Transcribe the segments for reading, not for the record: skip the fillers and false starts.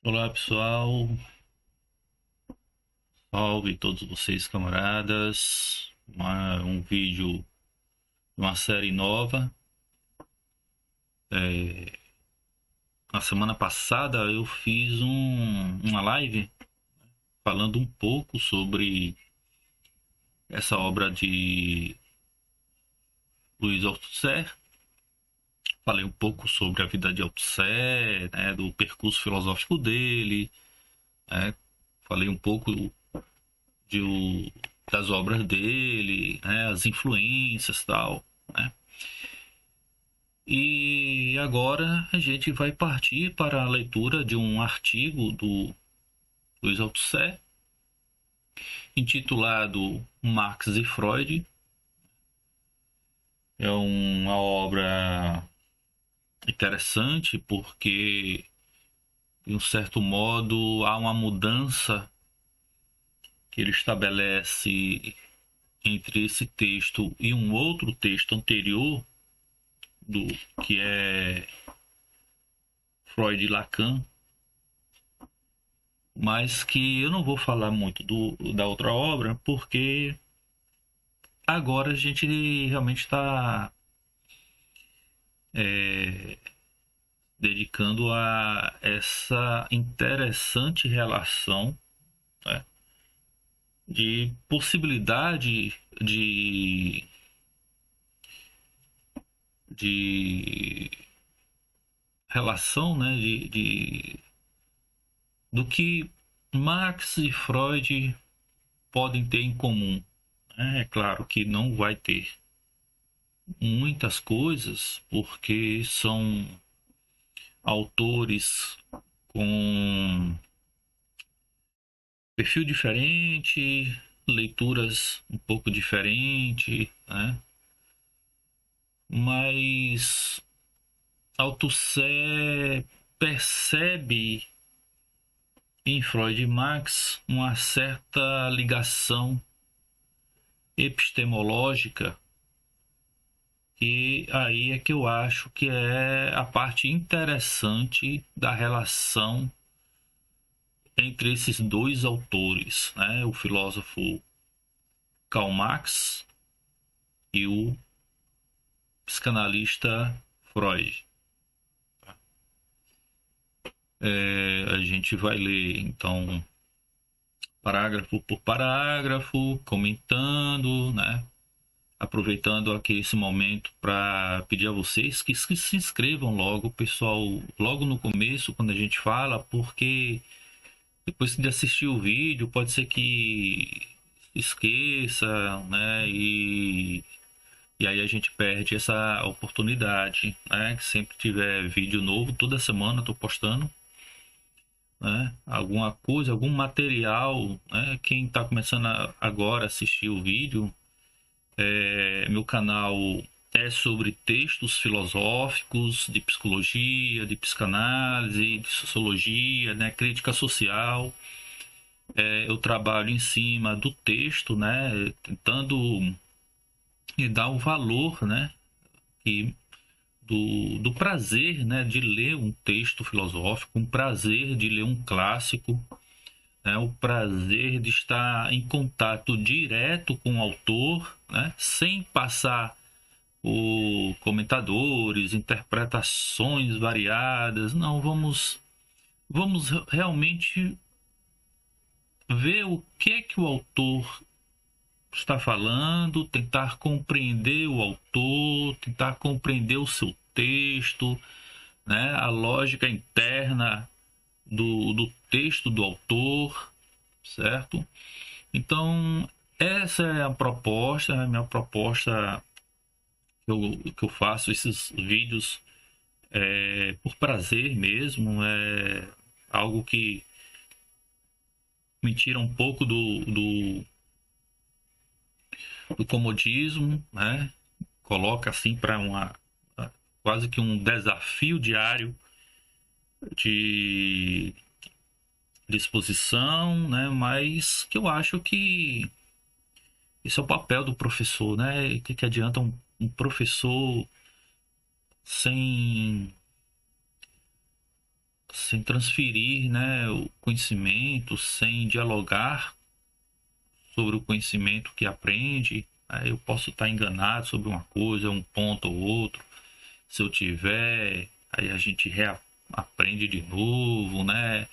Olá pessoal, salve todos vocês camaradas. Um vídeo de uma série nova. Na semana passada eu fiz uma live falando um pouco sobre essa obra de Luiz Althusser. Falei um pouco sobre a vida de Althusser, né, do percurso filosófico dele, né. Falei um pouco das obras dele, né, as influências e tal, né. E agora a gente vai partir para a leitura de um artigo do Luiz Althusser, intitulado Marx e Freud. É uma obra interessante porque, de um certo modo, há uma mudança que ele estabelece entre esse texto e um outro texto anterior, do que é Freud e Lacan, mas que eu não vou falar muito da outra obra, porque agora a gente realmente está é, dedicando a essa interessante relação, né, de possibilidade de relação, né, do que Marx e Freud podem ter em comum. É claro que não vai ter muitas coisas, porque são autores com perfil diferente, leituras um pouco diferente, né? Mas Althusser percebe em Freud e Marx uma certa ligação epistemológica, e aí é que eu acho que é a parte interessante da relação entre esses dois autores, né? O filósofo Karl Marx e o psicanalista Freud. A gente vai ler então parágrafo por parágrafo, comentando, né? Aproveitando aqui esse momento para pedir a vocês que se inscrevam logo, pessoal, logo no começo, quando a gente fala, porque depois de assistir o vídeo, pode ser que esqueça, né? E aí a gente perde essa oportunidade, né? Que sempre tiver vídeo novo, toda semana eu tô postando, né? Alguma coisa, algum material, né? Quem está começando agora a assistir o vídeo, meu canal é sobre textos filosóficos, de psicologia, de psicanálise, de sociologia, né? Crítica social. Eu trabalho em cima do texto, né? Tentando dar o valor, né? E do prazer, né, de ler um texto filosófico, um prazer de ler um clássico, né, o prazer de estar em contato direto com o autor, né, sem passar por comentadores, interpretações variadas. Não, vamos realmente ver o que é que o autor está falando, tentar compreender o autor, tentar compreender o seu texto, né, a lógica interna do texto do autor, certo? Então, essa é a proposta, a minha proposta, que eu faço esses vídeos por prazer mesmo, é algo que me tira um pouco do comodismo, né? Coloca assim para quase que um desafio diário de disposição, né? Mas que eu acho que esse é o papel do professor, né? Que adianta um professor sem sem transferir, né, o conhecimento, sem dialogar sobre o conhecimento que aprende. Aí eu posso estar enganado sobre uma coisa, um ponto ou outro. Se eu tiver, aí a gente aprende de novo, né?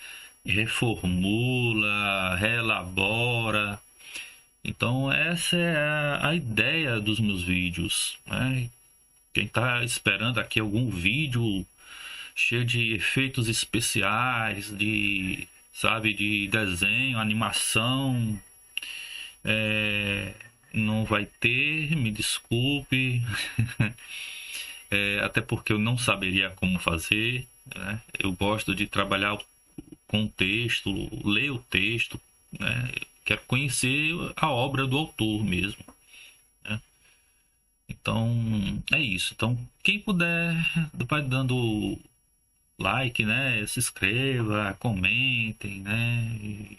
Reformula, reelabora. Então essa é a ideia dos meus vídeos, né? Quem está esperando aqui algum vídeo cheio de efeitos especiais, de, sabe, de desenho, animação, não vai ter, me desculpe, até porque eu não saberia como fazer, né? Eu gosto de trabalhar com o texto, ler o texto, né? Quero conhecer a obra do autor mesmo, né? Então é isso. Então quem puder, vai dando like, né? Se inscreva, comentem, né?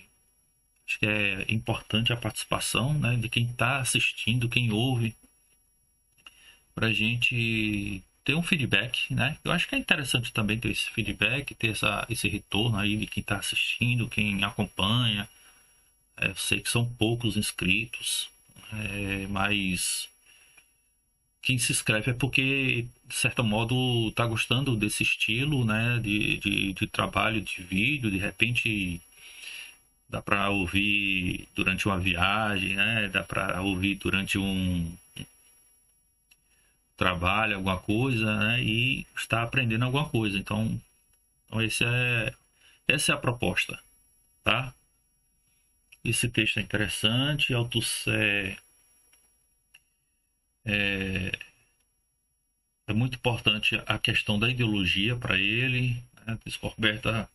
Acho que é importante a participação, né, de quem está assistindo, quem ouve, para a gente ter um feedback, né? Eu acho que é interessante também ter esse feedback, ter esse retorno aí de quem está assistindo, quem acompanha. Eu sei que são poucos inscritos, mas quem se inscreve é porque, de certo modo, está gostando desse estilo, né? De trabalho, de vídeo, de repente dá para ouvir durante uma viagem, né? Dá para ouvir durante um trabalho, alguma coisa, né? E está aprendendo alguma coisa. Então essa é a proposta, tá? Esse texto é interessante. Althusser é muito importante a questão da ideologia para ele, né? Descoberta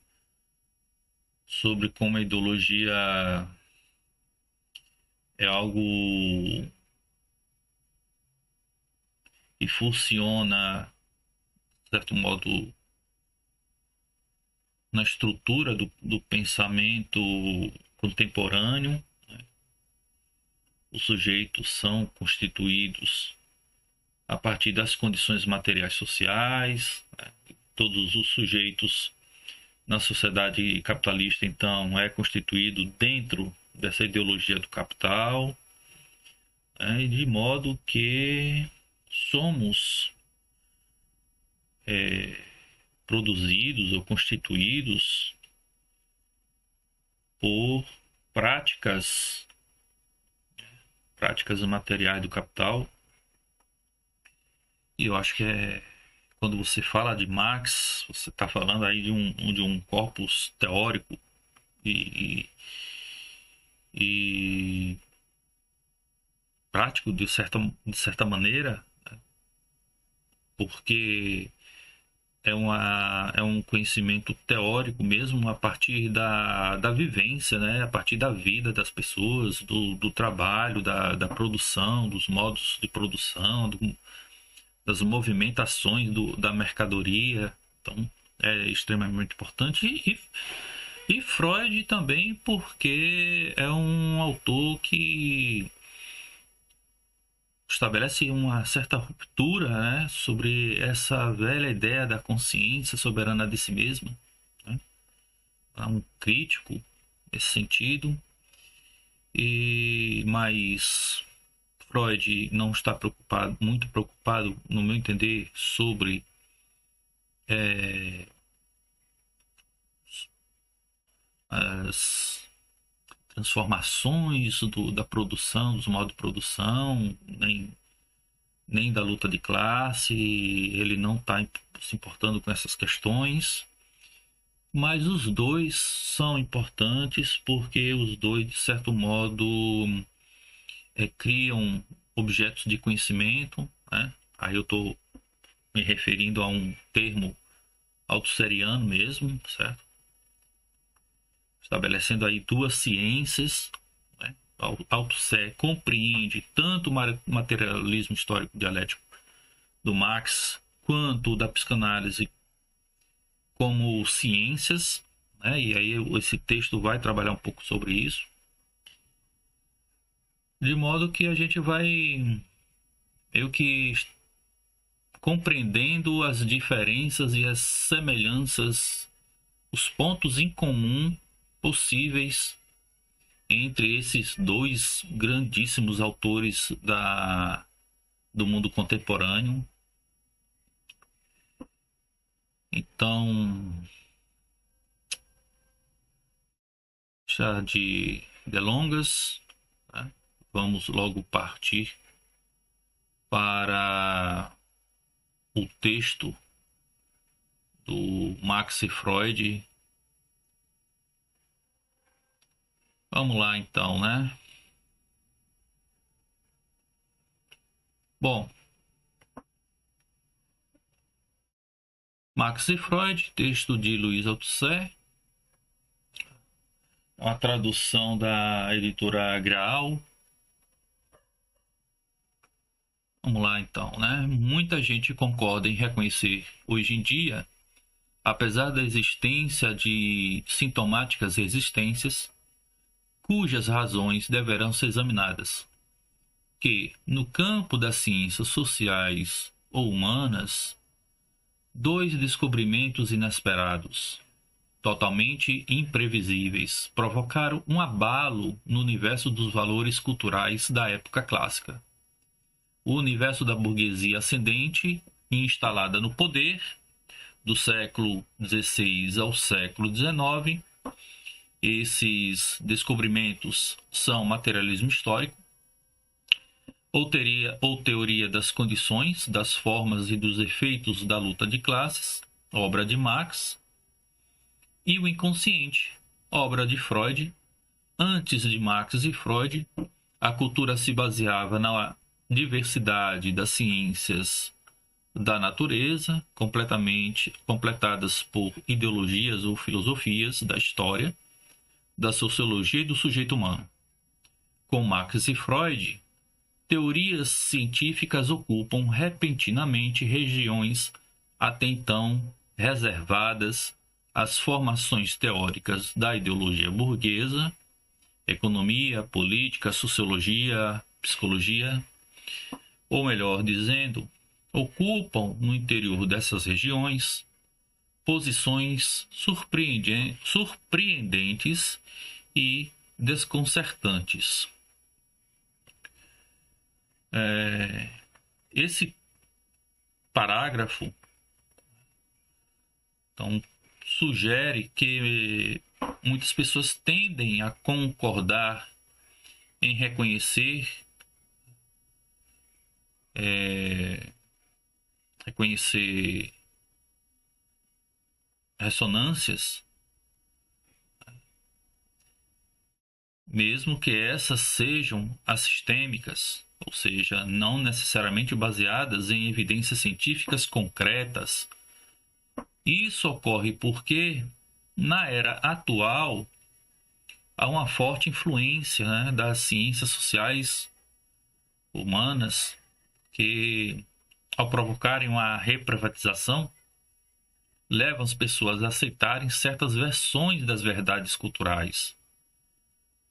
sobre como a ideologia é algo que funciona, de certo modo, na estrutura do pensamento contemporâneo. Os sujeitos são constituídos a partir das condições materiais sociais. Né? Todos os sujeitos na sociedade capitalista, então, é constituído dentro dessa ideologia do capital, né? De modo que somos produzidos ou constituídos por práticas materiais do capital. E eu acho que quando você fala de Marx, você está falando aí de um corpus teórico e prático de certa maneira, porque é um conhecimento teórico mesmo a partir da vivência, né? A partir da vida das pessoas, do trabalho, da produção, dos modos de produção, das movimentações da mercadoria. Então é extremamente importante. E Freud também, porque é um autor que estabelece uma certa ruptura, né, sobre essa velha ideia da consciência soberana de si mesma. Né? É um crítico nesse sentido, mas Freud não está muito preocupado, no meu entender, sobre as transformações da produção, dos modos de produção, nem da luta de classe. Ele não está se importando com essas questões, mas os dois são importantes porque os dois, de certo modo, criam objetos de conhecimento, né? Aí eu estou me referindo a um termo althusseriano mesmo, certo? Estabelecendo aí duas ciências, né? Althusser compreende tanto o materialismo histórico dialético do Marx quanto da psicanálise como ciências, né? E aí esse texto vai trabalhar um pouco sobre isso, de modo que a gente vai meio que compreendendo as diferenças e as semelhanças os pontos em comum possíveis entre esses dois grandíssimos autores do mundo contemporâneo. Então, já de delongas, né? Vamos logo partir para o texto do Max Freud. Vamos lá então, né? Bom, Max Freud, texto de Luiz Althusser, uma tradução da editora Graal. Vamos lá então, né? Muita gente concorda em reconhecer hoje em dia, apesar da existência de sintomáticas resistências, cujas razões deverão ser examinadas, que, no campo das ciências sociais ou humanas, dois descobrimentos inesperados, totalmente imprevisíveis, provocaram um abalo no universo dos valores culturais da época clássica. O universo da burguesia ascendente e instalada no poder, do século XVI ao século XIX. Esses descobrimentos são materialismo histórico, ou teoria das condições, das formas e dos efeitos da luta de classes, obra de Marx, e o inconsciente, obra de Freud. Antes de Marx e Freud, a cultura se baseava na diversidade das ciências da natureza, completadas por ideologias ou filosofias da história, da sociologia e do sujeito humano. Com Marx e Freud, teorias científicas ocupam repentinamente regiões até então reservadas às formações teóricas da ideologia burguesa, economia, política, sociologia, psicologia, ou melhor dizendo, ocupam no interior dessas regiões posições surpreendentes e desconcertantes. Esse parágrafo, então, sugere que muitas pessoas tendem a concordar em reconhecer ressonâncias, mesmo que essas sejam assistêmicas, ou seja, não necessariamente baseadas em evidências científicas concretas. Isso ocorre porque, na era atual, há uma forte influência, né, das ciências sociais humanas que, ao provocarem uma reprivatização, levam as pessoas a aceitarem certas versões das verdades culturais,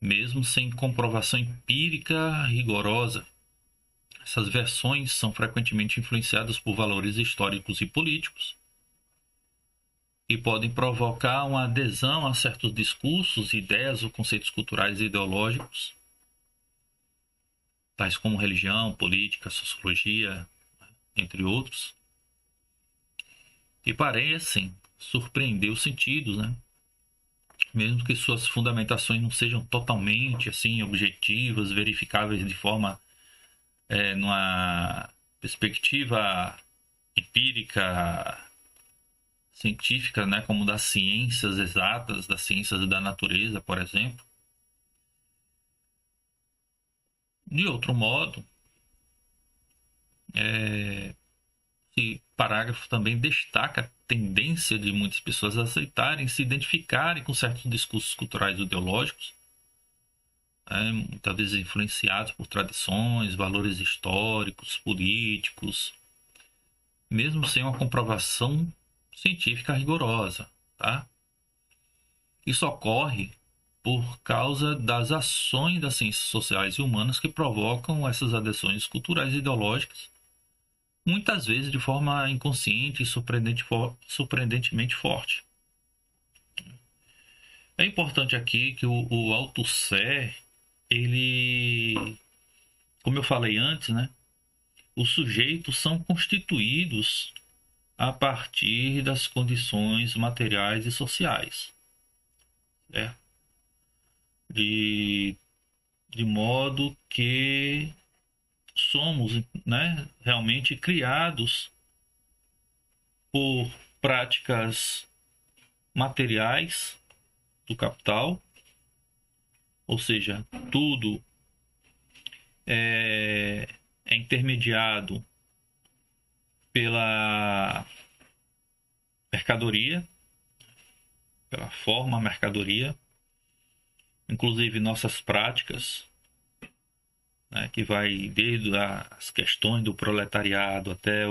mesmo sem comprovação empírica rigorosa. Essas versões são frequentemente influenciadas por valores históricos e políticos e podem provocar uma adesão a certos discursos, ideias ou conceitos culturais e ideológicos, tais como religião, política, sociologia, entre outros, que parecem surpreender os sentidos, né? Mesmo que suas fundamentações não sejam totalmente assim objetivas, verificáveis de forma numa perspectiva empírica, científica, né, como das ciências exatas, das ciências da natureza, por exemplo. De outro modo, esse parágrafo também destaca a tendência de muitas pessoas a aceitarem, se identificarem com certos discursos culturais e ideológicos, muitas vezes influenciados por tradições, valores históricos, políticos, mesmo sem uma comprovação científica rigorosa, tá? Isso ocorre por causa das ações das ciências sociais e humanas que provocam essas adesões culturais e ideológicas, muitas vezes de forma inconsciente e surpreendentemente forte. É importante aqui que o Althusser, ele, como eu falei antes, né? Os sujeitos são constituídos a partir das condições materiais e sociais, né? De, de modo que somos, né, realmente criados por práticas materiais do capital, ou seja, tudo é intermediado pela mercadoria, pela forma mercadoria, inclusive nossas práticas, né, que vai desde as questões do proletariado até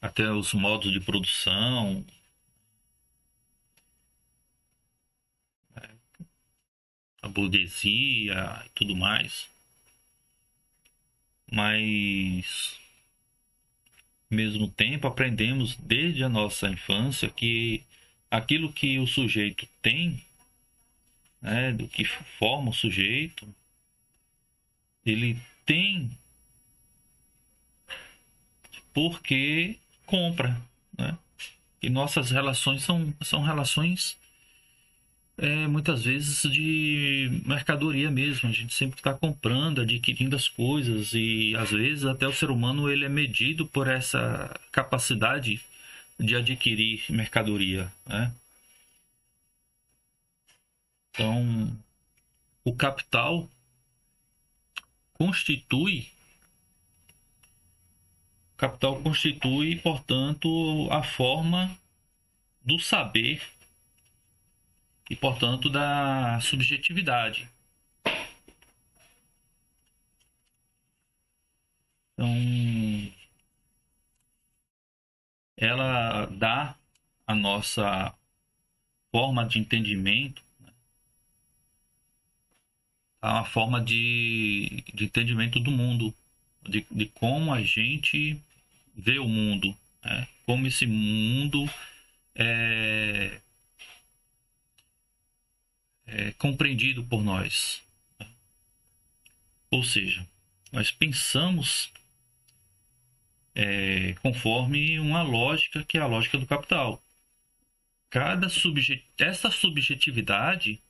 até os modos de produção, a burguesia e tudo mais. Mas, ao mesmo tempo, aprendemos desde a nossa infância que aquilo que o sujeito tem, né, do que forma o sujeito, ele tem porque compra, né? E nossas relações são relações muitas vezes de mercadoria mesmo. A gente sempre está comprando, adquirindo as coisas e às vezes até o ser humano ele é medido por essa capacidade de adquirir mercadoria, né? Então, o capital constitui, portanto, a forma do saber e, portanto, da subjetividade. Então, ela dá a nossa forma de entendimento, a forma de entendimento do mundo, de como a gente vê o mundo, né? Como esse mundo é, é compreendido por nós. Ou seja, nós pensamos conforme uma lógica que é a lógica do capital. Essa subjetividade,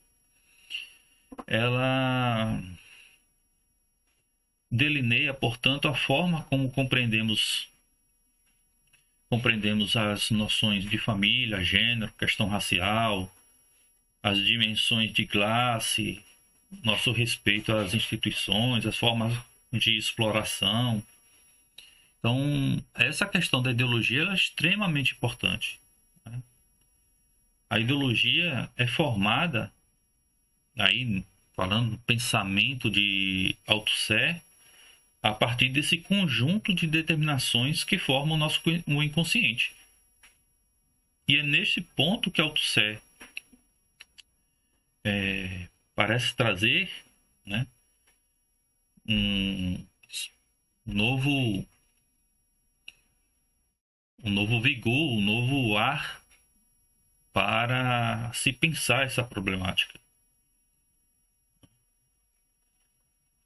ela delineia, portanto, a forma como compreendemos as noções de família, gênero, questão racial, as dimensões de classe, nosso respeito às instituições, as formas de exploração. Então, essa questão da ideologia é extremamente importante, né? A ideologia é formada, aí falando do pensamento de Althusser, a partir desse conjunto de determinações que formam o inconsciente. E é nesse ponto que Althusser parece trazer, né, um novo vigor, um novo ar para se pensar essa problemática.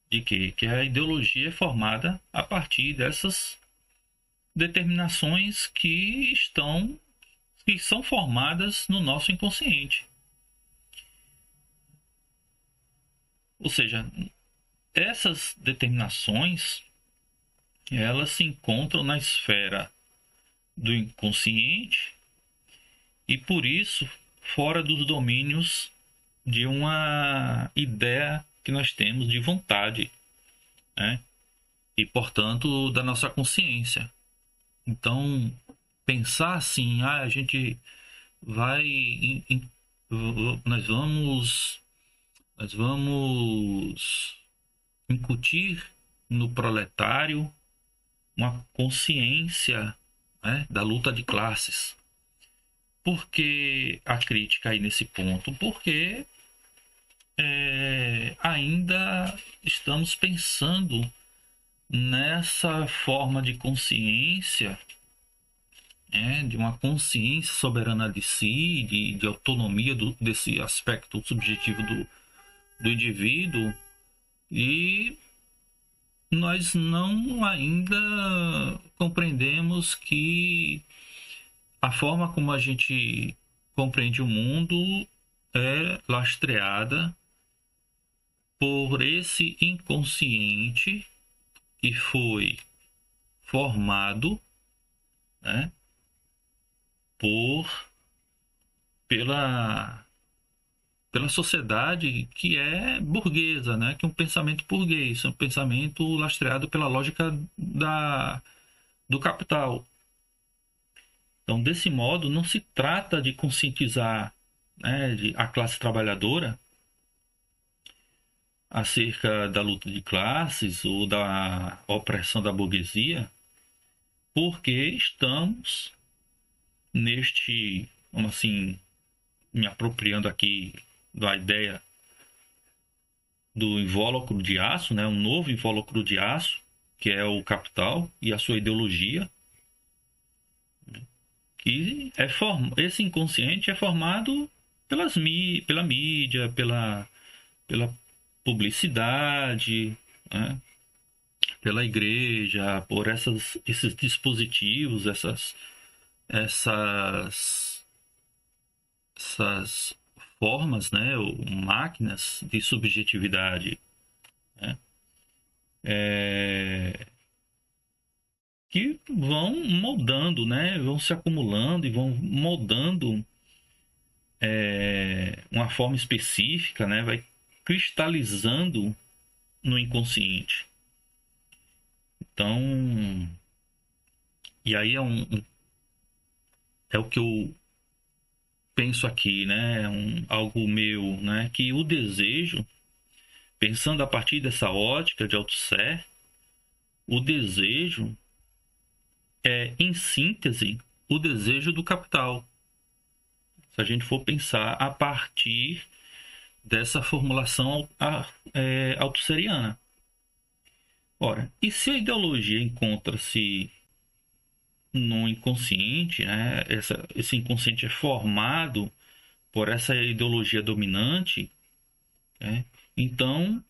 De que a ideologia é formada a partir dessas determinações que são formadas no nosso inconsciente. Ou seja, essas determinações elas se encontram na esfera do inconsciente e por isso fora dos domínios de uma ideia que nós temos de vontade, né? E portanto da nossa consciência. Então pensar assim, a gente vai nós vamos incutir no proletário uma consciência, né, da luta de classes. Por que a crítica aí nesse ponto? Porque ainda estamos pensando nessa forma de consciência de uma consciência soberana de si, de autonomia desse aspecto subjetivo do indivíduo, e nós não ainda compreendemos que a forma como a gente compreende o mundo é lastreada por esse inconsciente que foi formado, né, por pela pela sociedade que é burguesa, né, que é um pensamento burguês, um pensamento lastreado pela lógica do capital. Então, desse modo, não se trata de conscientizar, né, a classe trabalhadora acerca da luta de classes ou da opressão da burguesia, porque estamos neste, vamos assim, me apropriando aqui da ideia do invólucro de aço, né, um novo invólucro de aço, que é o capital e a sua ideologia, que esse inconsciente é formado pela mídia, pela publicidade, né, pela igreja, por esses dispositivos, essas, essas formas, né, ou máquinas de subjetividade, né, que vão moldando, né, vão se acumulando e vão moldando uma forma específica, né, vai cristalizando no inconsciente. Então, e aí é o que eu penso aqui, né? Algo meu, né? Que o desejo, pensando a partir dessa ótica de Althusser, o desejo é, em síntese, o desejo do capital. Se a gente for pensar a partir dessa formulação althusseriana. Ora, e se a ideologia encontra-se no inconsciente, né? Esse inconsciente é formado por essa ideologia dominante, né? Então,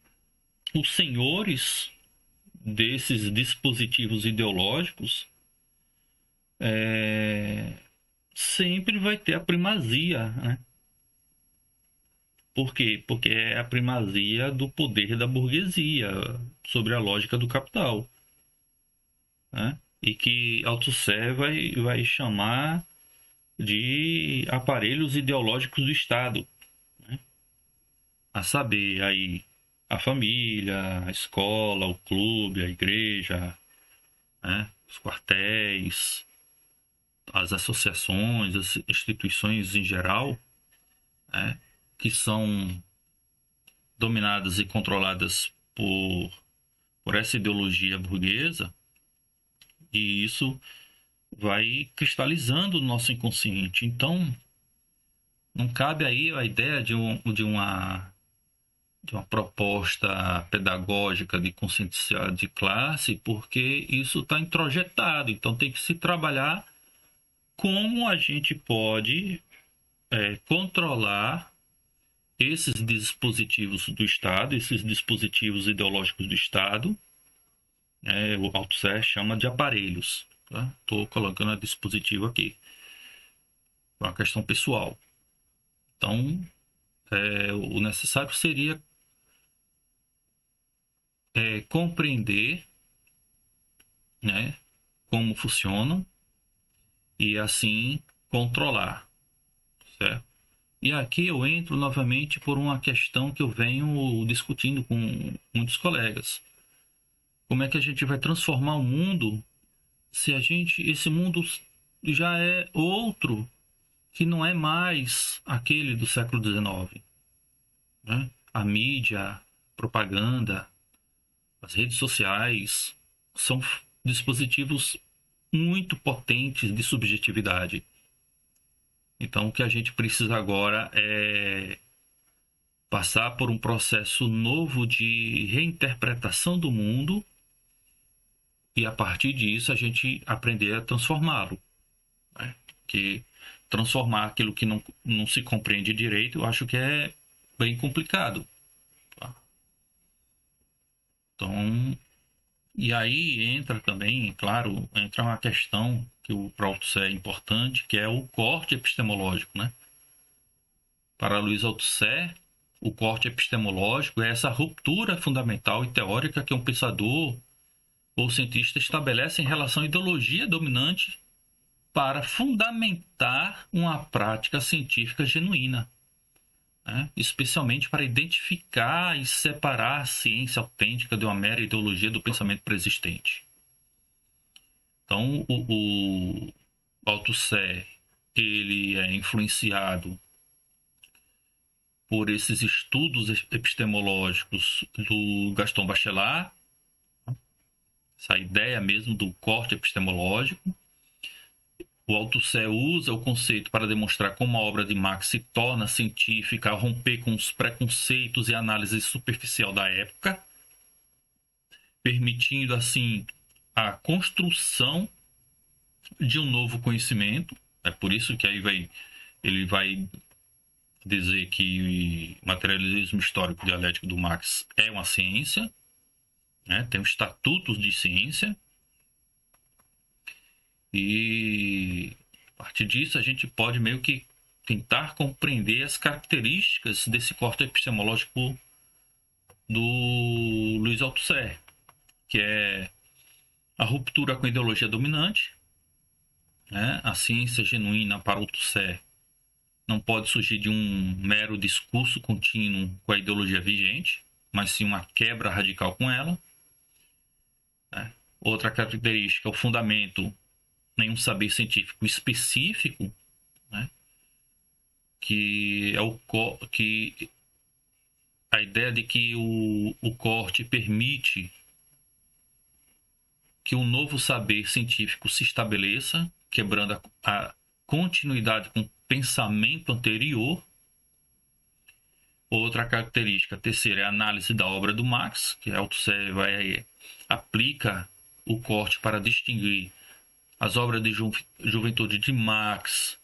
os senhores desses dispositivos ideológicos sempre vai ter a primazia, né? Por quê? Porque é a primazia do poder da burguesia sobre a lógica do capital, né? E que Althusser vai chamar de aparelhos ideológicos do Estado, né? A saber, aí, a família, a escola, o clube, a igreja, né? Os quartéis, as associações, as instituições em geral, né? Que são dominadas e controladas por essa ideologia burguesa, e isso vai cristalizando o nosso inconsciente. Então, não cabe aí a ideia de uma proposta pedagógica de consciência de classe, porque isso está introjetado. Então, tem que se trabalhar como a gente pode controlar esses dispositivos do Estado, esses dispositivos ideológicos do Estado. O Althusser chama de aparelhos. Estou colocando a dispositivo aqui. É uma questão pessoal. Então, o necessário seria compreender, né, como funcionam e assim controlar, certo? E aqui eu entro novamente por uma questão que eu venho discutindo com muitos colegas. Como é que a gente vai transformar o mundo se esse mundo já é outro, que não é mais aquele do século XIX, né? A mídia, propaganda, as redes sociais são dispositivos muito potentes de subjetividade. Então, o que a gente precisa agora é passar por um processo novo de reinterpretação do mundo e, a partir disso, a gente aprender a transformá-lo, né? Que transformar aquilo que não se compreende direito, eu acho que é bem complicado. Tá? Então, e aí entra também, claro, entra uma questão que para o Althusser é importante, que é o corte epistemológico, né? Para Luiz Althusser, o corte epistemológico é essa ruptura fundamental e teórica que um pensador ou cientista estabelece em relação à ideologia dominante para fundamentar uma prática científica genuína, né? Especialmente para identificar e separar a ciência autêntica de uma mera ideologia do pensamento preexistente. Então, o Althusser, ele é influenciado por esses estudos epistemológicos do Gaston Bachelard, essa ideia mesmo do corte epistemológico. O Althusser usa o conceito para demonstrar como a obra de Marx se torna científica ao romper com os preconceitos e análise superficial da época, permitindo assim a construção de um novo conhecimento. É por isso que aí ele vai dizer que o materialismo histórico dialético do Marx é uma ciência, né? Tem um estatuto de ciência, e a partir disso a gente pode meio que tentar compreender as características desse corte epistemológico do Luiz Althusser, que é a ruptura com a ideologia dominante, né? A ciência genuína para Althusser não pode surgir de um mero discurso contínuo com a ideologia vigente, mas sim uma quebra radical com ela, né? Outra característica, o fundamento em um saber científico específico, né? Que é que a ideia de que o corte permite que um novo saber científico se estabeleça, quebrando a continuidade com o pensamento anterior. Outra característica, terceira, é a análise da obra do Marx, que Althusser aplica o corte para distinguir as obras de juventude de Marx,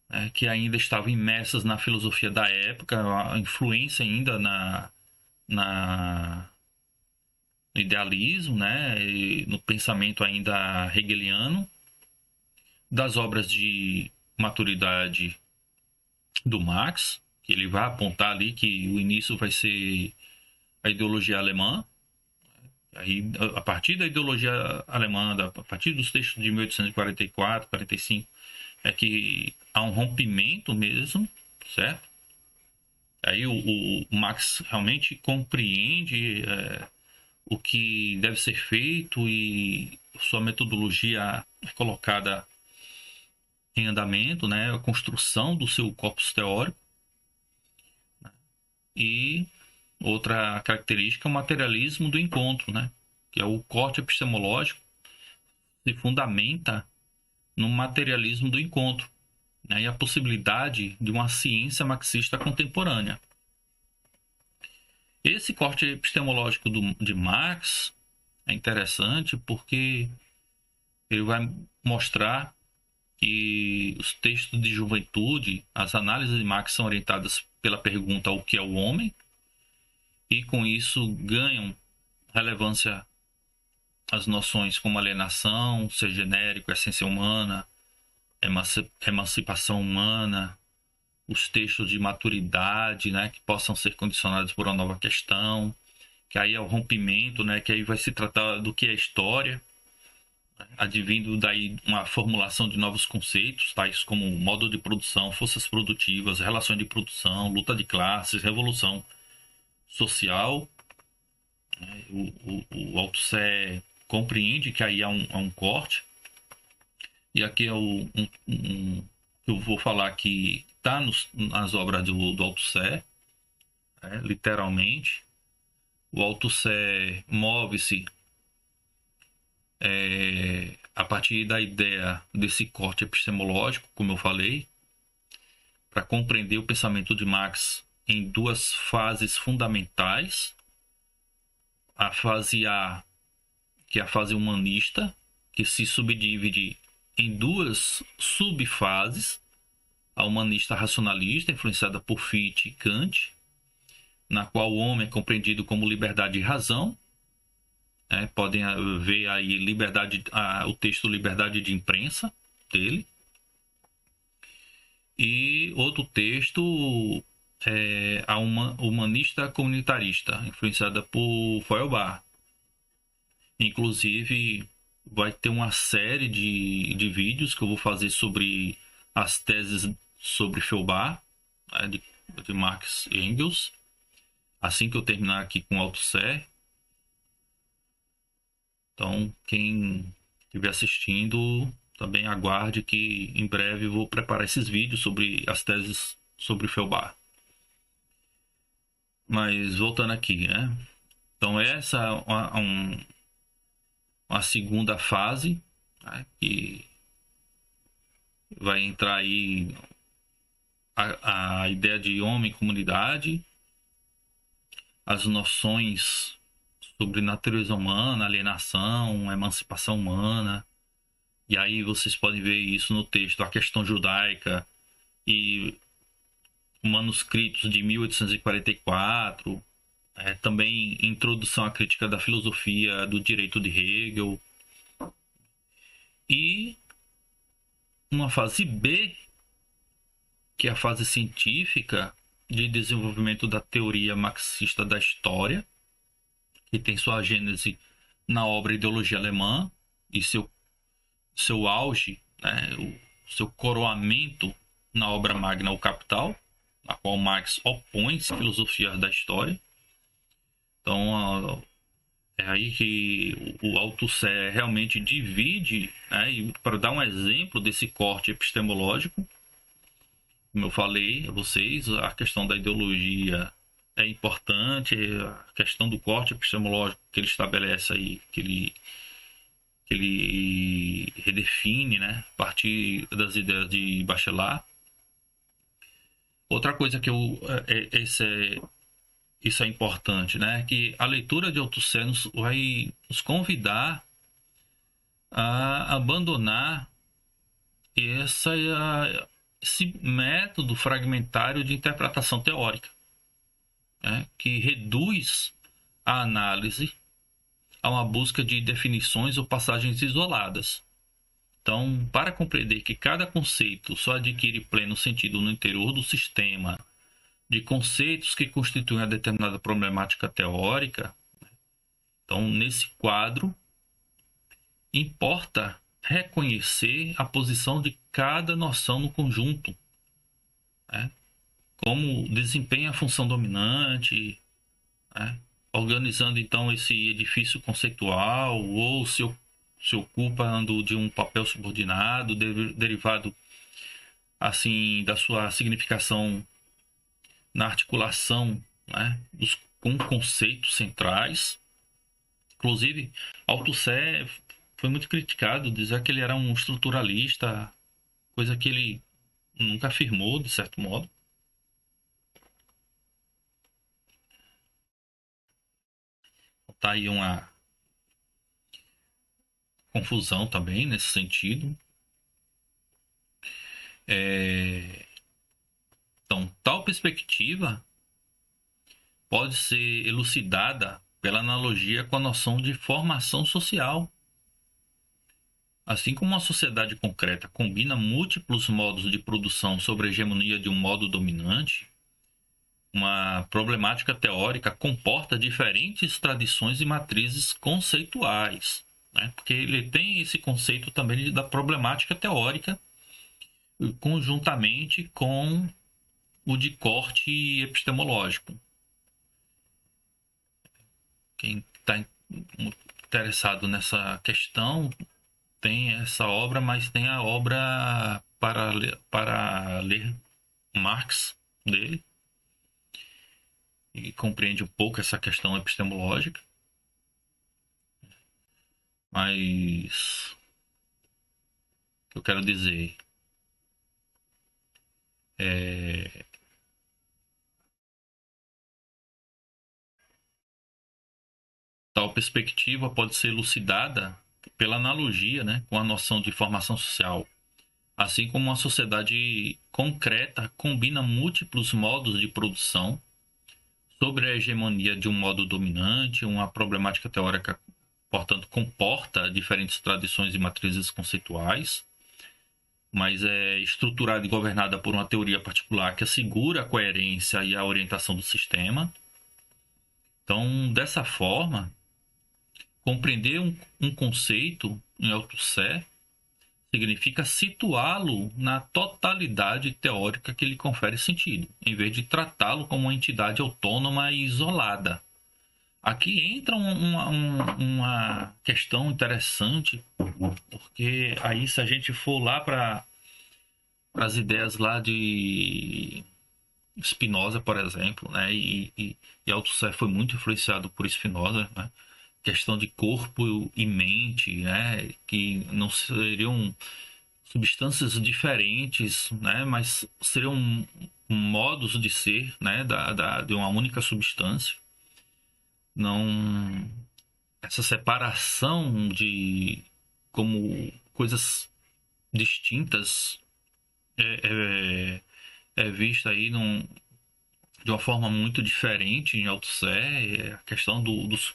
né, que ainda estavam imersas na filosofia da época, a influência ainda no idealismo, né, e no pensamento ainda hegeliano, das obras de maturidade do Marx, que ele vai apontar ali que o início vai ser a ideologia alemã. Aí, a partir da ideologia alemã, a partir dos textos de 1844, 45, é que há um rompimento mesmo, certo? Aí o Marx realmente compreende o que deve ser feito e sua metodologia é colocada em andamento, né? A construção do seu corpus teórico. E outra característica é o materialismo do encontro, né? Que é o corte epistemológico se fundamenta no materialismo do encontro, né? E a possibilidade de uma ciência marxista contemporânea. Esse corte epistemológico de Marx é interessante porque ele vai mostrar que os textos de juventude, as análises de Marx são orientadas pela pergunta o que é o homem, e com isso ganham relevância as noções como alienação, ser genérico, essência humana, emancipação humana, os textos de maturidade, né, que possam ser condicionados por uma nova questão, que aí é o rompimento, né, que aí vai se tratar do que é história, advindo daí uma formulação de novos conceitos, tais como modo de produção, forças produtivas, relações de produção, luta de classes, revolução social. O Althusser compreende que aí há um corte, e aqui é eu vou falar que está nas obras do Althusser, né, literalmente. O Althusser move-se a partir da ideia desse corte epistemológico, como eu falei, para compreender o pensamento de Marx em duas fases fundamentais. A fase A, que é a fase humanista, que se subdivide em duas subfases: a humanista racionalista, influenciada por Fichte e Kant, na qual o homem é compreendido como liberdade e razão. Podem ver aí o texto Liberdade de Imprensa dele. E outro texto a humanista comunitarista, influenciada por Feuerbach. Inclusive, vai ter uma série de vídeos que eu vou fazer sobre as teses sobre Feuerbach, né, de Marx e Engels, assim que eu terminar aqui com o Althusser. Então, quem estiver assistindo, também aguarde que em breve eu vou preparar esses vídeos sobre as teses sobre Feuerbach. Mas voltando aqui, né? Então essa é uma segunda fase, né, que vai entrar aí a ideia de homem e comunidade, as noções sobre natureza humana, alienação, emancipação humana. E aí vocês podem ver isso no texto, a questão judaica e manuscritos de 1844, também introdução à crítica da filosofia do direito de Hegel. E uma fase B, que é a fase científica de desenvolvimento da teoria marxista da história, que tem sua gênese na obra Ideologia Alemã e seu auge, né, o seu coroamento na obra magna O Capital, na qual Marx opõe-se à filosofia da história. Então, é aí que o Althusser realmente divide, né, para dar um exemplo desse corte epistemológico. Como eu falei a vocês, a questão da ideologia é importante, a questão do corte epistemológico que ele estabelece aí, que ele redefine, né, a partir das ideias de Bachelard. Outra coisa que isso é importante, né, que a leitura de Althusser vai nos convidar a abandonar esse método fragmentário de interpretação teórica, né, que reduz a análise a uma busca de definições ou passagens isoladas. Então, para compreender que cada conceito só adquire pleno sentido no interior do sistema de conceitos que constituem a determinada problemática teórica, então, nesse quadro, importa reconhecer a posição de cada noção no conjunto, né? Como desempenha a função dominante, né? Organizando então esse edifício conceitual, ou se ocupando de um papel subordinado, derivado assim da sua significação na articulação, né, com conceitos centrais. Inclusive, Althusser foi muito criticado, dizer que ele era um estruturalista, coisa que ele nunca afirmou, de certo modo. Está aí uma confusão também nesse sentido. Então, tal perspectiva pode ser elucidada pela analogia com a noção de formação social. Assim como uma sociedade concreta combina múltiplos modos de produção sob a hegemonia de um modo dominante, uma problemática teórica comporta diferentes tradições e matrizes conceituais, né? Porque ele tem esse conceito também da problemática teórica conjuntamente com o de corte epistemológico. Quem está interessado nessa questão tem essa obra, mas tem a obra para ler Marx dele, e compreende um pouco essa questão epistemológica. Mas o que eu quero dizer é tal perspectiva pode ser elucidada pela analogia, né, com a noção de formação social. Assim como uma sociedade concreta combina múltiplos modos de produção sobre a hegemonia de um modo dominante, uma problemática teórica, portanto, comporta diferentes tradições e matrizes conceituais, mas é estruturada e governada por uma teoria particular que assegura a coerência e a orientação do sistema. Então, dessa forma, compreender um conceito em Althusser significa situá-lo na totalidade teórica que lhe confere sentido, em vez de tratá-lo como uma entidade autônoma e isolada. Aqui entra uma questão interessante, porque aí se a gente for lá para as ideias lá de Spinoza, por exemplo, né, e Althusser foi muito influenciado por Spinoza, né, questão de corpo e mente, né, que não seriam substâncias diferentes, né, mas seriam modos de ser, né, de uma única substância. Não, essa separação de como coisas distintas é vista aí de uma forma muito diferente em Althusser. A questão dos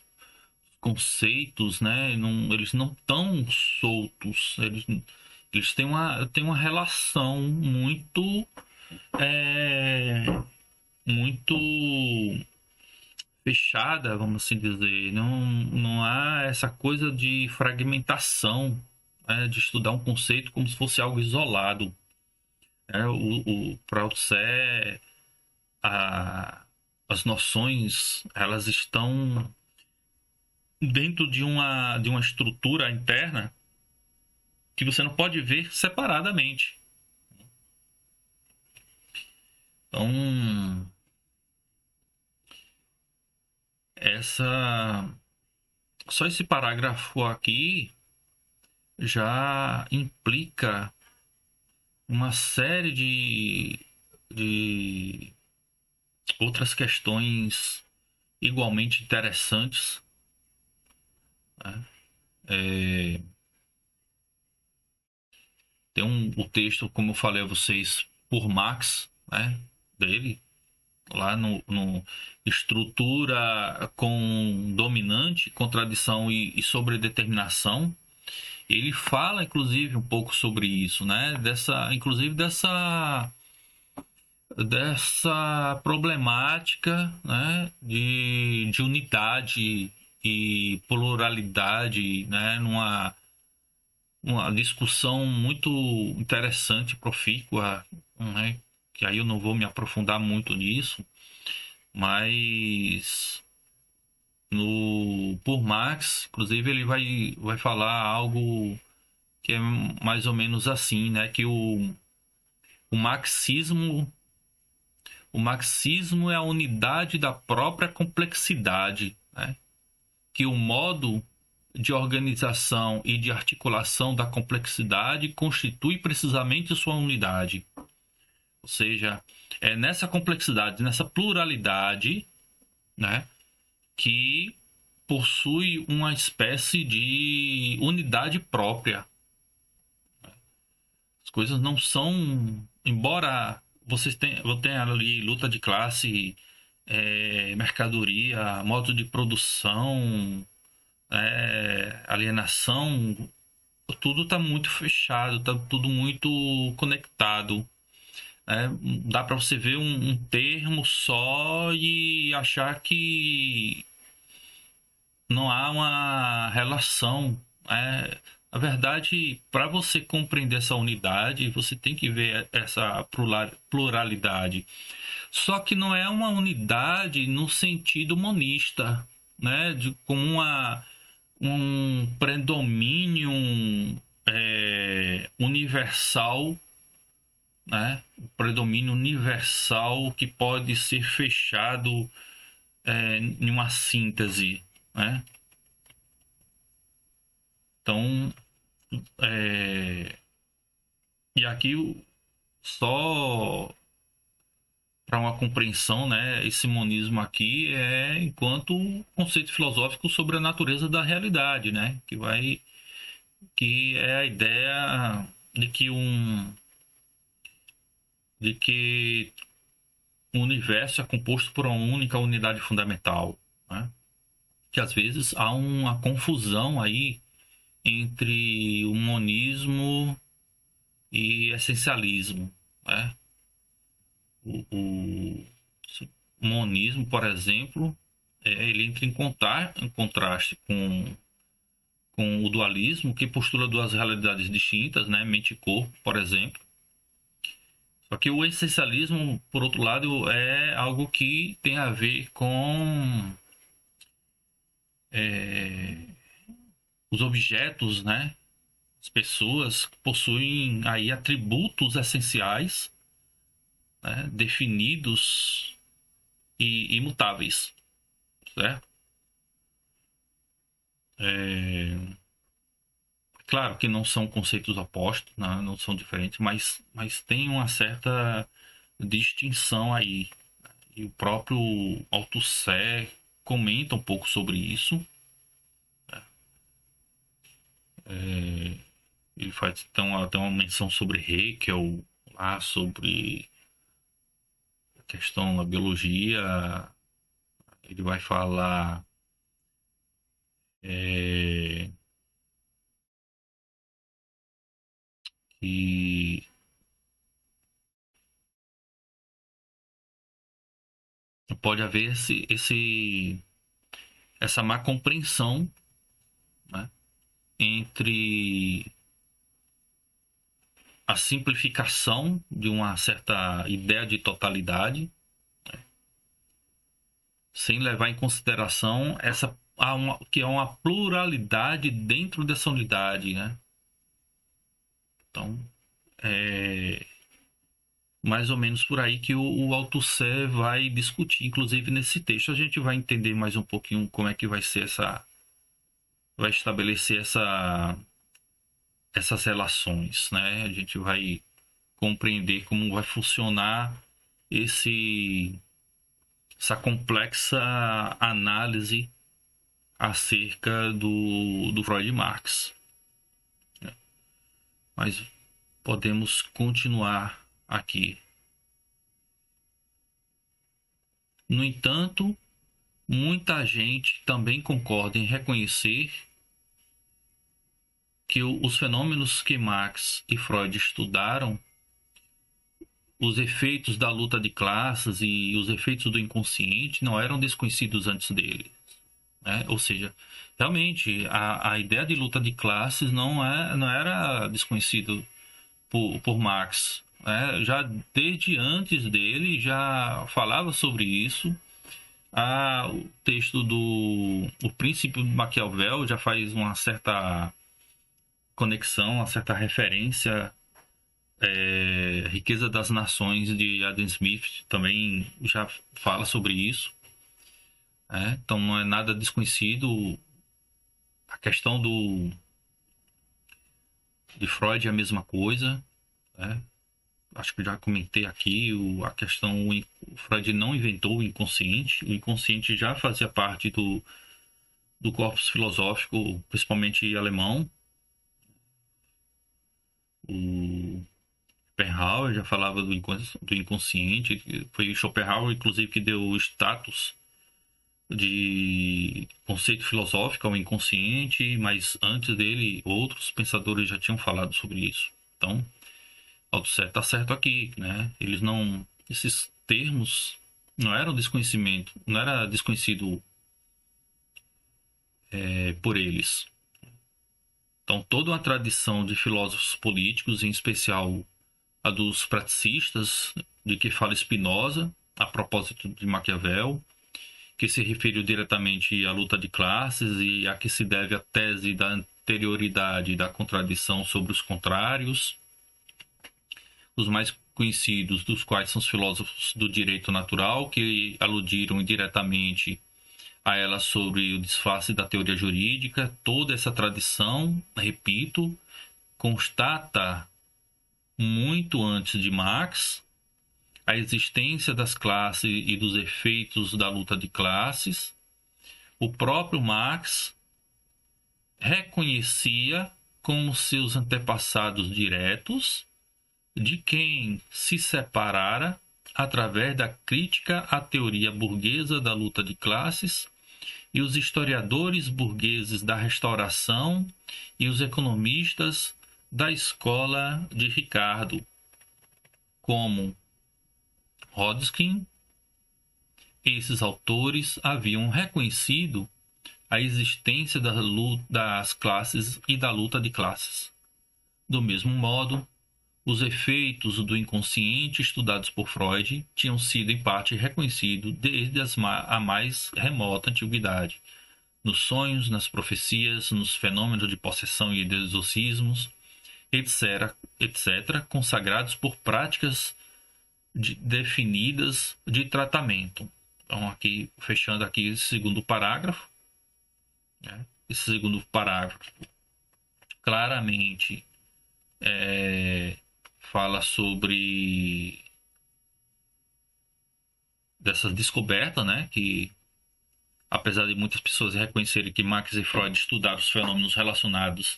conceitos, né? Não, eles não estão soltos, eles têm uma relação muito fechada, vamos assim dizer. Não há essa coisa de fragmentação, né? De estudar um conceito como se fosse algo isolado. Para Althusser, as noções elas estão dentro de uma estrutura interna que você não pode ver separadamente. Então, só esse parágrafo aqui já implica uma série de outras questões igualmente interessantes, né? Tem o texto, como eu falei a vocês, por Marx, né, dele, lá no Estrutura com Dominante, Contradição e Sobredeterminação. Ele fala, inclusive, um pouco sobre isso, né, dessa problemática, né, de unidade e pluralidade, né, uma discussão muito interessante, profícua, né, que aí eu não vou me aprofundar muito nisso, mas por Marx, inclusive, ele vai falar algo que é mais ou menos assim, né, que o marxismo é a unidade da própria complexidade, né? Que o modo de organização e de articulação da complexidade constitui precisamente sua unidade. Ou seja, é nessa complexidade, nessa pluralidade, né, que possui uma espécie de unidade própria. As coisas não são, embora vocês tenham ali luta de classe, mercadoria, modo de produção, alienação, tudo está muito fechado, está tudo muito conectado. Dá para você ver um termo só e achar que não há uma relação. Na verdade, para você compreender essa unidade, você tem que ver essa pluralidade. Só que não é uma unidade no sentido monista, né? Como um predomínio universal, né? Um predomínio universal que pode ser fechado em uma síntese, né? Então, e aqui só para uma compreensão, né, esse monismo aqui é enquanto conceito filosófico sobre a natureza da realidade, né, que vai que é a ideia de que o universo é composto por uma única unidade fundamental, né? Que às vezes há uma confusão aí entre o monismo e essencialismo, né? O monismo, por exemplo, ele entra em contraste com o dualismo, que postula duas realidades distintas, né? Mente e corpo, por exemplo. Só que o essencialismo, por outro lado, é algo que tem a ver com os objetos, né? As pessoas possuem aí atributos essenciais, né? Definidos e imutáveis, certo? Claro que não são conceitos opostos, né? Não são diferentes, mas tem uma certa distinção aí. E o próprio Althusser comenta um pouco sobre isso. Ele faz então até uma menção sobre Haeckel, lá sobre a questão da biologia. Ele vai falar é, que pode haver essa má compreensão, né, entre a simplificação de uma certa ideia de totalidade, sem levar em consideração que é uma pluralidade dentro dessa unidade, né? Então, é mais ou menos por aí que o Althusser vai discutir, inclusive nesse texto. A gente vai entender mais um pouquinho como é que vai ser vai estabelecer essas relações, né? A gente vai compreender como vai funcionar essa complexa análise acerca do Freud e Marx. Mas podemos continuar aqui. No entanto, muita gente também concorda em reconhecer que os fenômenos que Marx e Freud estudaram, os efeitos da luta de classes e os efeitos do inconsciente não eram desconhecidos antes dele, né? Ou seja, realmente a ideia de luta de classes não era desconhecido por Marx, né? Já desde antes dele já falava sobre isso. O texto do O Príncipe de Maquiavel já faz uma certa conexão, uma certa referência. Riqueza das Nações de Adam Smith também já fala sobre isso, né? Então não é nada desconhecido. A questão de Freud é a mesma coisa, né? Acho que já comentei aqui a questão. O Freud não inventou o inconsciente já fazia parte do corpus filosófico, principalmente alemão. O Schopenhauer já falava do inconsciente, foi Schopenhauer, inclusive, que deu o status de conceito filosófico ao inconsciente, mas antes dele, outros pensadores já tinham falado sobre isso. Então, Althusser está certo aqui, né? Esses termos não eram desconhecimento, não era desconhecido por eles. Então, toda uma tradição de filósofos políticos, em especial a dos praticistas, de que fala Spinoza, a propósito de Maquiavel, que se referiu diretamente à luta de classes e a que se deve a tese da anterioridade e da contradição sobre os contrários. Os mais conhecidos dos quais são os filósofos do direito natural, que aludiram indiretamente a ela sobre o disfarce da teoria jurídica. Toda essa tradição, repito, constata muito antes de Marx a existência das classes e dos efeitos da luta de classes. O próprio Marx reconhecia com seus antepassados diretos, de quem se separara através da crítica à teoria burguesa da luta de classes e os historiadores burgueses da Restauração e os economistas da escola de Ricardo, como Hodgkin. Esses autores haviam reconhecido a existência das classes e da luta de classes. Do mesmo modo, os efeitos do inconsciente estudados por Freud tinham sido em parte reconhecidos desde a mais remota antiguidade, nos sonhos, nas profecias, nos fenômenos de possessão e de exorcismos, etc., consagrados por práticas definidas de tratamento. Então, aqui, fechando aqui esse segundo parágrafo, né? Esse segundo parágrafo claramente fala sobre dessas descobertas, né? Que, apesar de muitas pessoas reconhecerem que Marx e Freud estudaram os fenômenos relacionados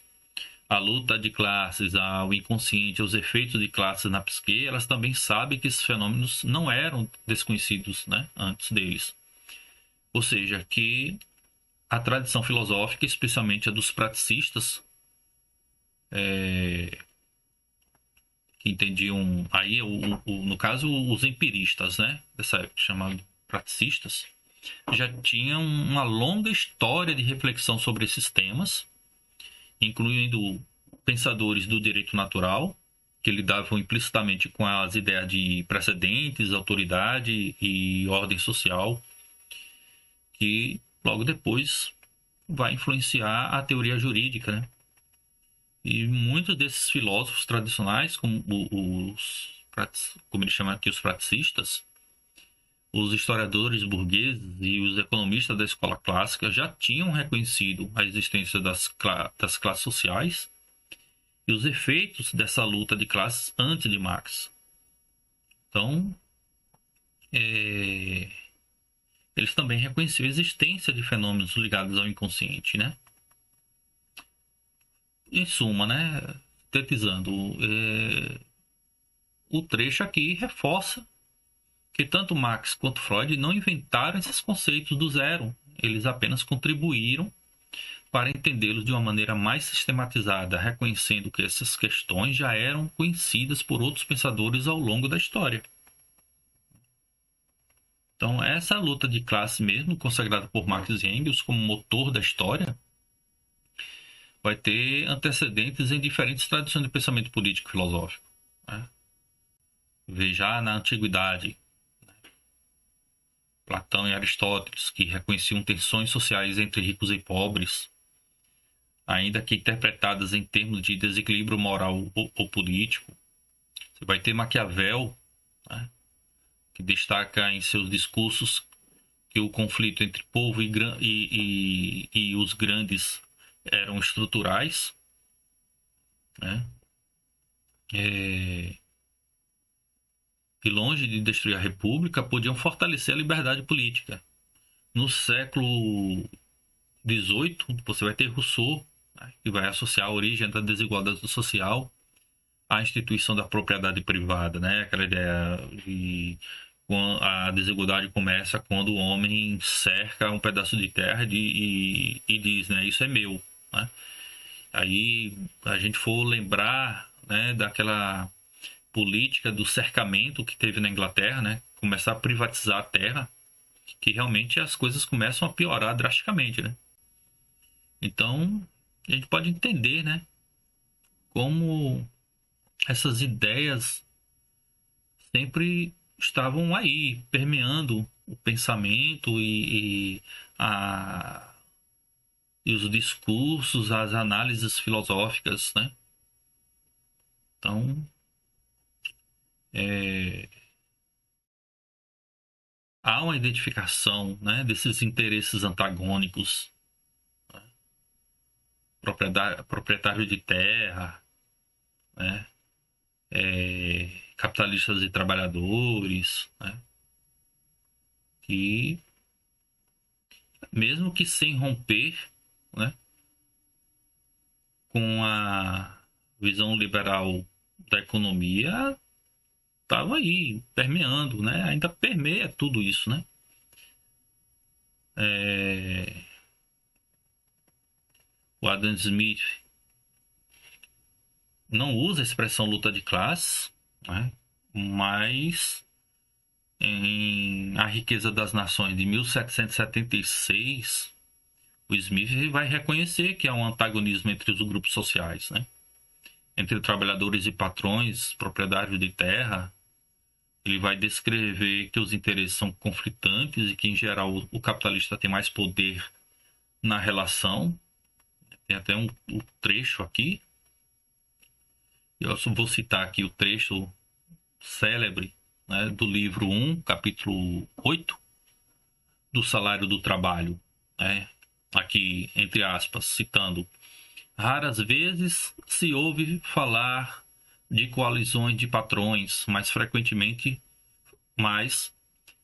à luta de classes, ao inconsciente, aos efeitos de classes na psique, elas também sabem que esses fenômenos não eram desconhecidos, né, antes deles. Ou seja, que a tradição filosófica, especialmente a dos praticistas, que entendiam aí, no caso, os empiristas, né, dessa época, chamados praticistas, já tinham uma longa história de reflexão sobre esses temas, incluindo pensadores do direito natural, que lidavam implicitamente com as ideias de precedentes, autoridade e ordem social, que logo depois vai influenciar a teoria jurídica, né? E muitos desses filósofos tradicionais, como eles chamam aqui, os praticistas, os historiadores burgueses e os economistas da escola clássica já tinham reconhecido a existência das classes sociais e os efeitos dessa luta de classes antes de Marx. Então, eles também reconheciam a existência de fenômenos ligados ao inconsciente, né? Em suma, né, sintetizando, o trecho aqui reforça que tanto Marx quanto Freud não inventaram esses conceitos do zero. Eles apenas contribuíram para entendê-los de uma maneira mais sistematizada, reconhecendo que essas questões já eram conhecidas por outros pensadores ao longo da história. Então, essa luta de classe mesmo, consagrada por Marx e Engels como motor da história, vai ter antecedentes em diferentes tradições de pensamento político e filosófico, né? Veja na antiguidade, Platão e Aristóteles, que reconheciam tensões sociais entre ricos e pobres, ainda que interpretadas em termos de desequilíbrio moral ou político. Você vai ter Maquiavel, né, que destaca em seus discursos que o conflito entre povo e os grandes eram estruturais, né? E longe de destruir a república, podiam fortalecer a liberdade política. No século XVIII, você vai ter Rousseau, né, que vai associar a origem da desigualdade social à instituição da propriedade privada, né? Aquela ideia de a desigualdade começa quando o homem cerca um pedaço de terra e diz, né, isso é meu, né? Aí a gente for lembrar, né, daquela política do cercamento que teve na Inglaterra, né, começar a privatizar a terra, que realmente as coisas começam a piorar drasticamente, né? Então a gente pode entender, né, como essas ideias sempre estavam aí, permeando o pensamento e os discursos, as análises filosóficas, né? Então, há uma identificação, né, desses interesses antagônicos, né? Proprietário de terra, né? Capitalistas e trabalhadores, né? Que, mesmo que sem romper, né, com a visão liberal da economia, estava aí permeando, né? Ainda permeia tudo isso, né? O Adam Smith não usa a expressão luta de classes, né? Mas em A Riqueza das Nações de 1776, o Smith vai reconhecer que há um antagonismo entre os grupos sociais, né? Entre trabalhadores e patrões, proprietários de terra. Ele vai descrever que os interesses são conflitantes e que, em geral, o capitalista tem mais poder na relação. Tem até um trecho aqui. Eu só vou citar aqui o trecho célebre, né, do livro 1, capítulo 8, do Salário do Trabalho. Né? Aqui, entre aspas, citando: raras vezes se ouve falar de coalizões de patrões, mais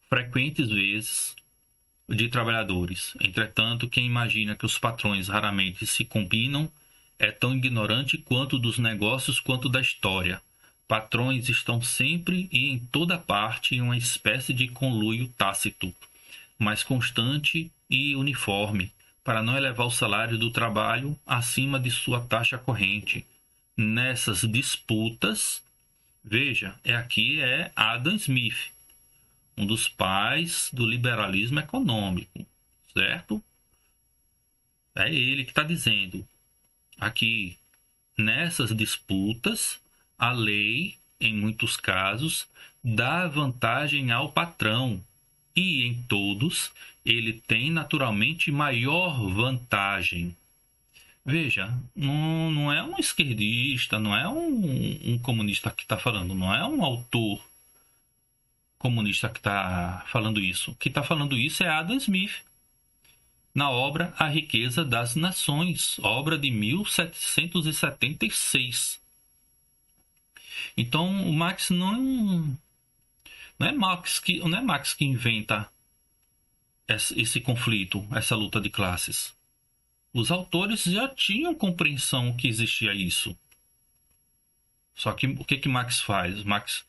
frequentes vezes de trabalhadores. Entretanto, quem imagina que os patrões raramente se combinam é tão ignorante quanto dos negócios quanto da história. Patrões estão sempre e em toda parte em uma espécie de conluio tácito, mas constante e uniforme, para não elevar o salário do trabalho acima de sua taxa corrente. Nessas disputas, veja, aqui é Adam Smith, um dos pais do liberalismo econômico, certo? É ele que está dizendo aqui: nessas disputas, a lei, em muitos casos, dá vantagem ao patrão e, em todos, ele tem naturalmente maior vantagem. Veja, não é um esquerdista, não é um comunista que está falando, não é um autor comunista que está falando isso. O que está falando isso é Adam Smith, na obra A Riqueza das Nações, obra de 1776. Então, o Marx não é Marx que inventa esse conflito, essa luta de classes. Os autores já tinham compreensão que existia isso. Só que o que Marx faz? Marx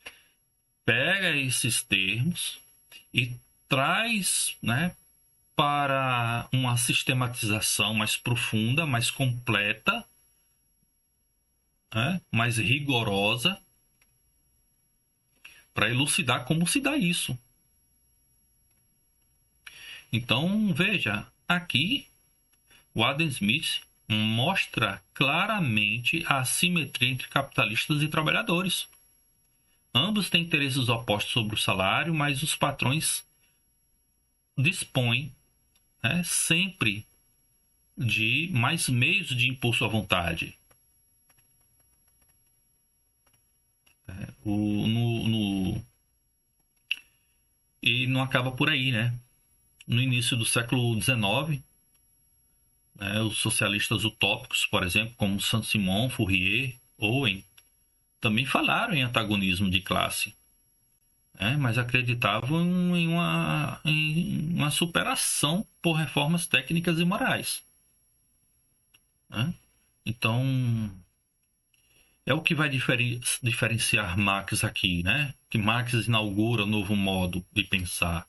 pega esses termos e traz, né, para uma sistematização mais profunda, mais completa, né, mais rigorosa, para elucidar como se dá isso. Então, veja, aqui o Adam Smith mostra claramente a assimetria entre capitalistas e trabalhadores. Ambos têm interesses opostos sobre o salário, mas os patrões dispõem, né, sempre de mais meios de impor sua vontade. E não acaba por aí, né? No início do século XIX, né, os socialistas utópicos, por exemplo, como Saint-Simon, Fourier, Owen, também falaram em antagonismo de classe, né, mas acreditavam em uma superação por reformas técnicas e morais. Né? Então, é o que vai diferenciar Marx aqui, né? Que Marx inaugura um novo modo de pensar,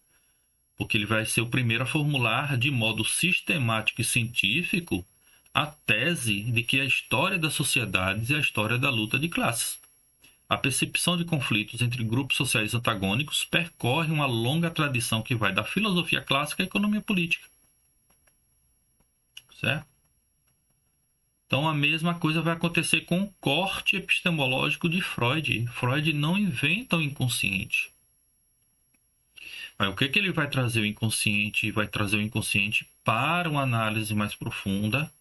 porque ele vai ser o primeiro a formular de modo sistemático e científico a tese de que a história das sociedades é a história da luta de classes. A percepção de conflitos entre grupos sociais antagônicos percorre uma longa tradição que vai da filosofia clássica à economia política. Certo? Então a mesma coisa vai acontecer com o corte epistemológico de Freud. Freud não inventa o inconsciente. Mas o que ele vai trazer o inconsciente? Vai trazer o inconsciente para uma análise mais profunda,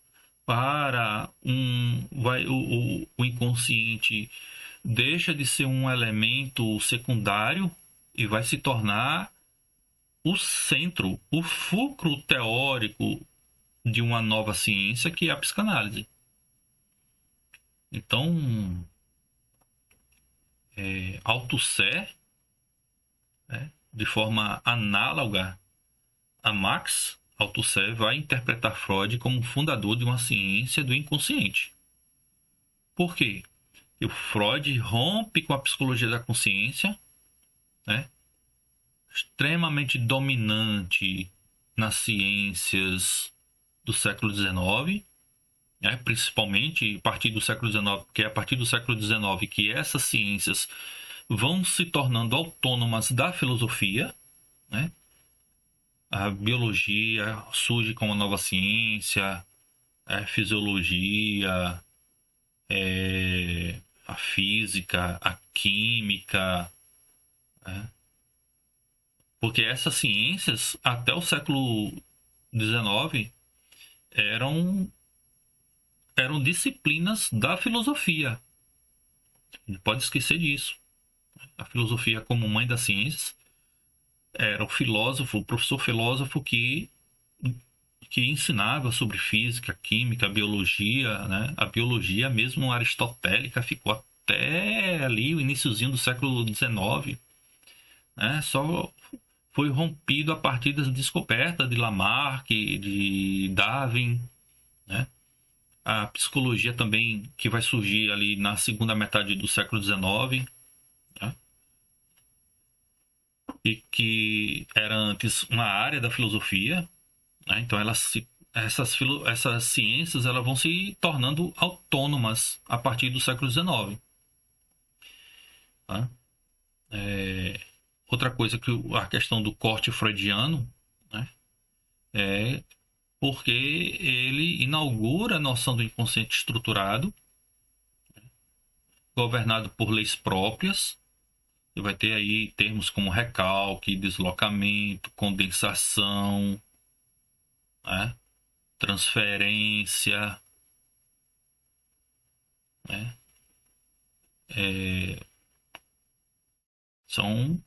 para o inconsciente deixa de ser um elemento secundário e vai se tornar o centro, o fulcro teórico de uma nova ciência, que é a psicanálise. Então, Althusser, né, de forma análoga a Marx, Althusser vai interpretar Freud como fundador de uma ciência do inconsciente. Por quê? O Freud rompe com a psicologia da consciência, né? Extremamente dominante nas ciências do século XIX, né? Principalmente a partir do século XIX, porque é a partir do século XIX que essas ciências vão se tornando autônomas da filosofia, né? A biologia surge como nova ciência, a fisiologia, a física, a química, né? Porque essas ciências, até o século XIX, eram, eram disciplinas da filosofia. Não pode esquecer disso. A filosofia, como mãe das ciências, era o filósofo, o professor filósofo que ensinava sobre física, química, biologia, né? A biologia mesmo aristotélica ficou até ali o iniciozinho do século XIX, né? Só foi rompido a partir das descobertas de Lamarck, de Darwin, né? A psicologia também, que vai surgir ali na segunda metade do século XIX, né? E que era antes uma área da filosofia, né? Então essas ciências elas vão se tornando autônomas a partir do século XIX. Tá? Outra coisa que a questão do corte freudiano, né? É porque ele inaugura a noção do inconsciente estruturado, governado por leis próprias. E vai ter aí termos como recalque, deslocamento, condensação, né? Transferência, né? São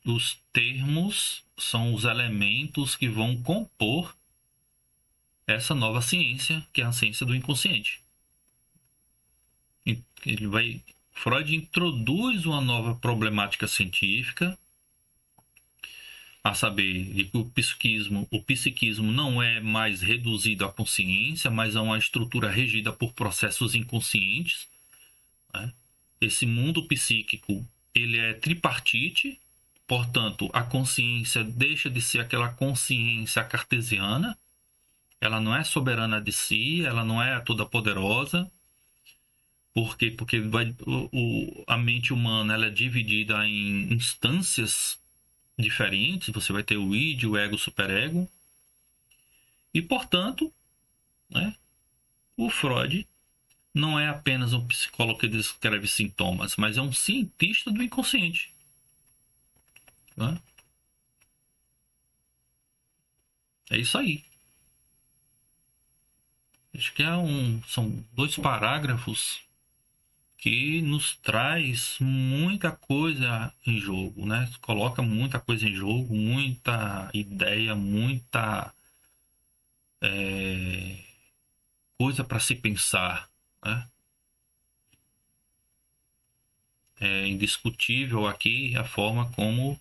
os termos, são os elementos que vão compor essa nova ciência, que é a ciência do inconsciente. Ele vai, Freud introduz uma nova problemática científica, a saber que o psiquismo não é mais reduzido à consciência, mas a uma estrutura regida por processos inconscientes, né? Esse mundo psíquico, ele é tripartite, portanto, a consciência deixa de ser aquela consciência cartesiana, ela não é soberana de si, ela não é toda poderosa. Por quê? Porque a mente humana ela é dividida em instâncias diferentes. Você vai ter o id, o ego, o superego. E, portanto, né, o Freud não é apenas um psicólogo que descreve sintomas, mas é um cientista do inconsciente. Né? É isso aí. Acho que são 2 parágrafos que nos traz muita coisa em jogo, né? Coloca muita coisa em jogo, muita ideia, muita coisa para se pensar, né? É indiscutível aqui a forma como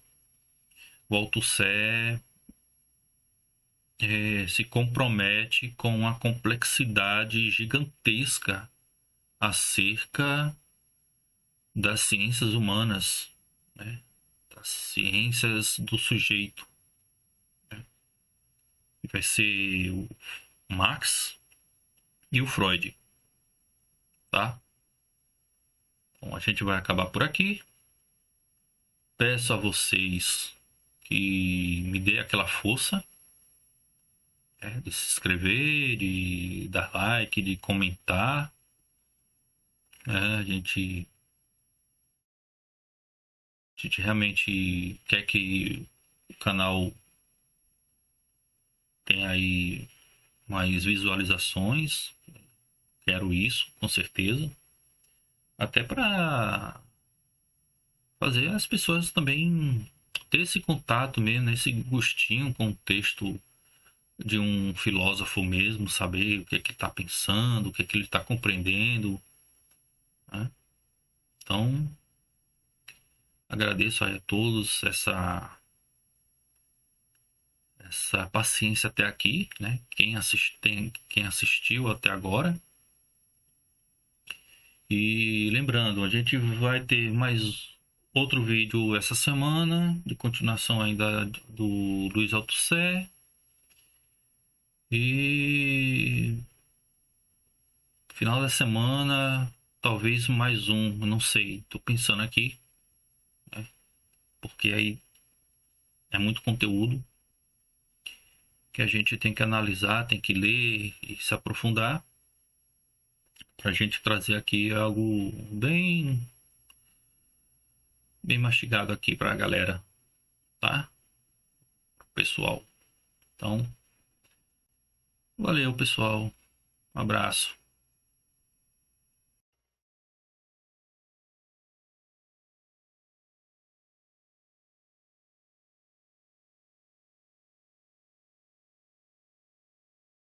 o Althusser se compromete com a complexidade gigantesca acerca das ciências humanas, né? Das ciências do sujeito. Né? Vai ser o Marx e o Freud, tá? Então a gente vai acabar por aqui. Peço a vocês que me dê aquela força, de se inscrever, de dar like, de comentar. Né? A gente realmente quer que o canal tenha aí mais visualizações. Quero isso, com certeza. Até para fazer as pessoas também ter esse contato mesmo, esse gostinho com o texto de um filósofo mesmo, saber o que é que ele está pensando, o que é que ele está compreendendo. Né? Então, agradeço a todos essa paciência até aqui, né? Quem assistiu até agora. E lembrando, a gente vai ter mais outro vídeo essa semana, de continuação ainda do Luiz Althusser. E final da semana, talvez mais um, eu não sei. Tô pensando aqui, né? Porque aí é muito conteúdo que a gente tem que analisar, tem que ler e se aprofundar para a gente trazer aqui algo bem mastigado aqui para a galera, tá? Pessoal. Então, valeu, pessoal. Um abraço.